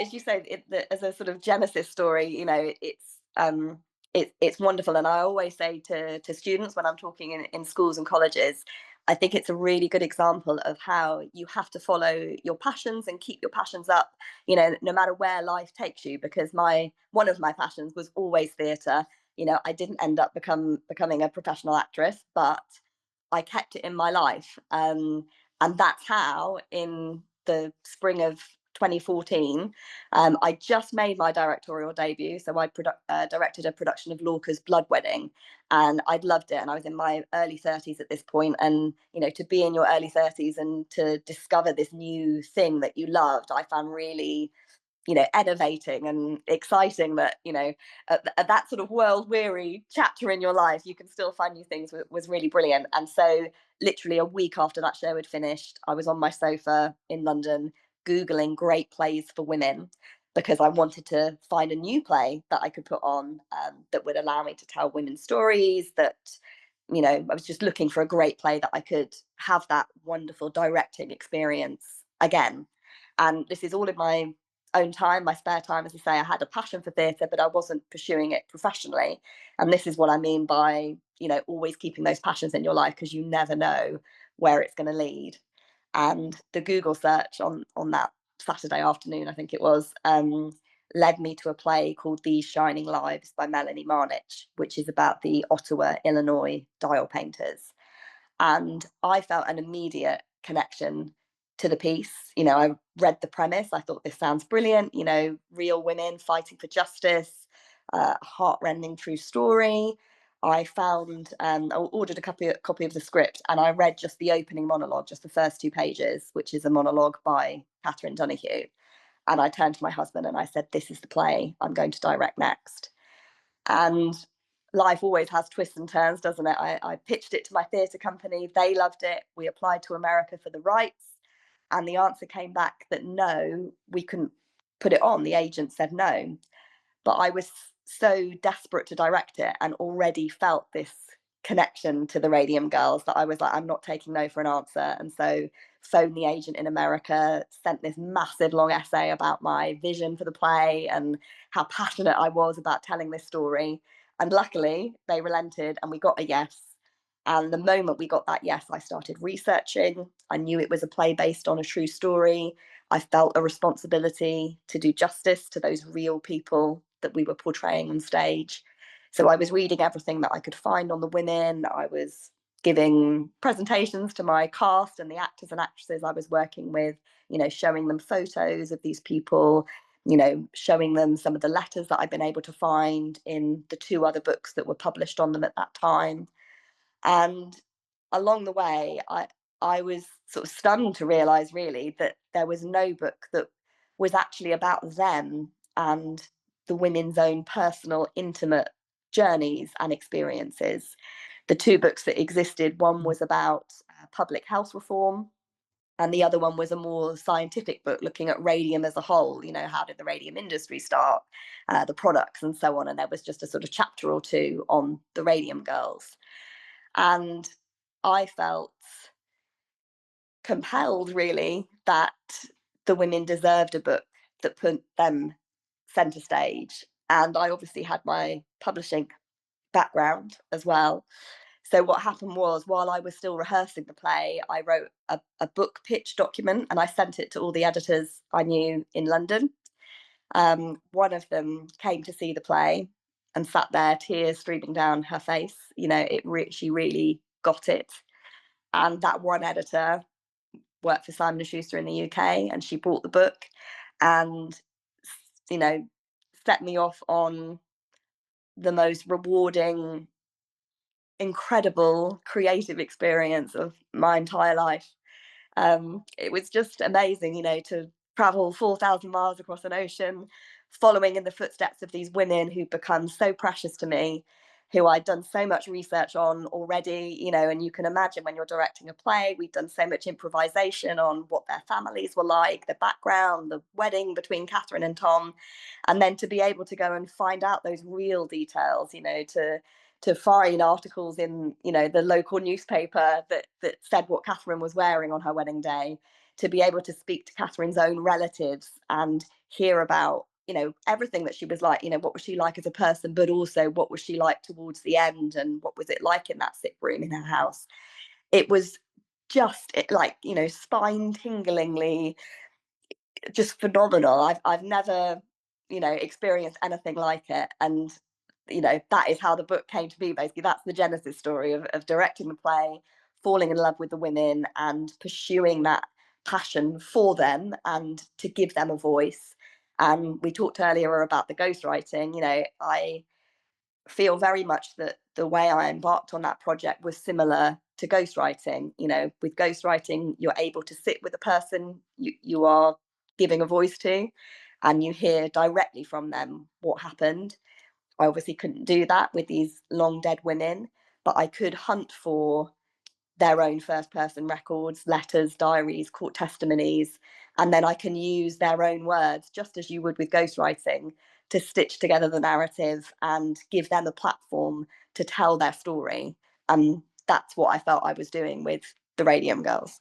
as you say, as a sort of genesis story, it's wonderful. And I always say to students when I'm talking in schools and colleges, I think it's a really good example of how you have to follow your passions and keep your passions up, no matter where life takes you. Because one of my passions was always theatre. I didn't end up becoming a professional actress, but I kept it in my life. And that's how, in the spring of 2014, I just made my directorial debut. So I directed a production of Lorca's Blood Wedding, and I'd loved it. And I was in my early 30s at this point. And, to be in your early 30s and to discover this new thing that you loved, I found really innovating and exciting that at that sort of world weary chapter in your life you can still find new things was really brilliant. And so literally a week after that show had finished, I was on my sofa in London googling great plays for women, because I wanted to find a new play that I could put on, that would allow me to tell women's stories. That I was just looking for a great play that I could have that wonderful directing experience again. And this is all in my own time, my spare time. As I say, I had a passion for theatre, but I wasn't pursuing it professionally. And this is what I mean by, always keeping those passions in your life, because you never know where it's going to lead. And the Google search on that Saturday afternoon, I think it was, led me to a play called These Shining Lives by Melanie Marnich, which is about the Ottawa, Illinois dial painters. And I felt an immediate connection to the piece. I read the premise. I thought, this sounds brilliant. Real women fighting for justice, heartrending true story. I ordered a copy of the script, and I read just the opening monologue, just the first 2 pages, which is a monologue by Catherine Donoghue. And I turned to my husband and I said, this is the play I'm going to direct next. And life always has twists and turns, doesn't it? I pitched it to my theatre company. They loved it. We applied to America for the rights. And the answer came back that no, we couldn't put it on. The agent said no. But I was so desperate to direct it and already felt this connection to the Radium girls that I was like, I'm not taking no for an answer. And so phoned the agent in America, sent this massive long essay about my vision for the play and how passionate I was about telling this story. And luckily they relented and we got a yes. And the moment we got that yes, I started researching. I knew it was a play based on a true story. I felt a responsibility to do justice to those real people that we were portraying on stage. So I was reading everything that I could find on the women. I was giving presentations to my cast and the actors and actresses I was working with, showing them photos of these people, showing them some of the letters that I've been able to find in the 2 other books that were published on them at that time. And along the way, I was sort of stunned to realize really that there was no book that was actually about them and the women's own personal, intimate journeys and experiences. The 2 books that existed, one was about public health reform, and the other one was a more scientific book looking at radium as a whole. How did the radium industry start, the products and so on. And there was just a sort of chapter or 2 on the Radium girls. And I felt compelled, really, that the women deserved a book that put them centre stage. And I obviously had my publishing background as well. So what happened was, while I was still rehearsing the play, I wrote a book pitch document and I sent it to all the editors I knew in London. One of them came to see the play and sat there, tears streaming down her face. She really got it. And that one editor worked for Simon & Schuster in the UK, and she bought the book and, you know, set me off on the most rewarding, incredible, creative experience of my entire life. It was just amazing, to travel 4,000 miles across an ocean, following in the footsteps of these women who've become so precious to me, who I'd done so much research on already, and you can imagine when you're directing a play, we've done so much improvisation on what their families were like, the background, the wedding between Catherine and Tom, and then to be able to go and find out those real details, to find articles in, the local newspaper that said what Catherine was wearing on her wedding day, to be able to speak to Catherine's own relatives and hear about, everything that she was like, what was she like as a person, but also what was she like towards the end, and what was it like in that sick room in her house. It was just like, spine tinglingly just phenomenal. I've never, experienced anything like it. And, that is how the book came to be, basically. That's the genesis story of directing the play, falling in love with the women, and pursuing that passion for them and to give them a voice. And we talked earlier about the ghostwriting. I feel very much that the way I embarked on that project was similar to ghostwriting. With ghostwriting, you're able to sit with a person you are giving a voice to, and you hear directly from them what happened. I obviously couldn't do that with these long dead women, but I could hunt for their own first person records, letters, diaries, court testimonies, and then I can use their own words, just as you would with ghostwriting, to stitch together the narrative and give them a platform to tell their story. And that's what I felt I was doing with the Radium Girls.